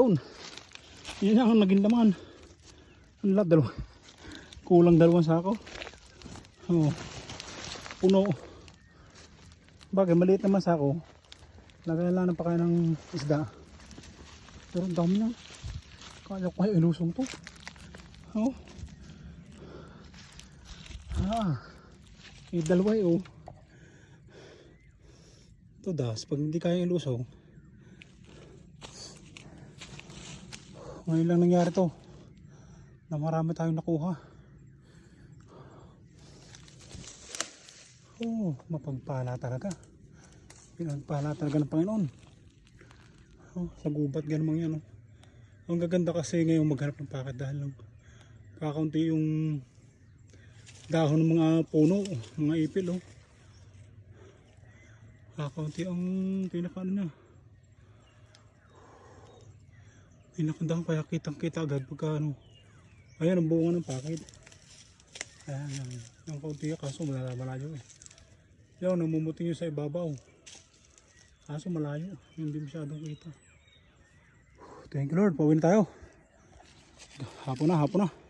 doon. Yan ang naging laman. Ang lahat, kulang 2 sako. Oh, puno. Bagay maliit naman sako. Lagayan lang ng pakain ng isda. Pero ang dami na. Kaya ko ay ilusong to. Oh. Dalawa oh. Ito das, pag hindi kaya ilusong. Ngayon lang nangyari to. Na marami tayong nakuha. Oh, mapagpala talaga. Pinagpala talaga ng Panginoon. Oh, sa gubat ganun yan. Oh. Ang gaganda kasi ngayon maghanap ng packet dahil lang kakaunti yung dahon ng mga puno, mga ipil. Oh. Kakaunti ang pinaka na. Pinakandahon kaya kitang kita agad pagka ano. Ayan ang bunga ng packet. Ayan, ang kaunti kaso malayo eh. Yan, namumuting yun sa ibabaw. Kaso malayo, hindi masyadong kita. Thank you Lord, pauwi na tayo. Hapon na.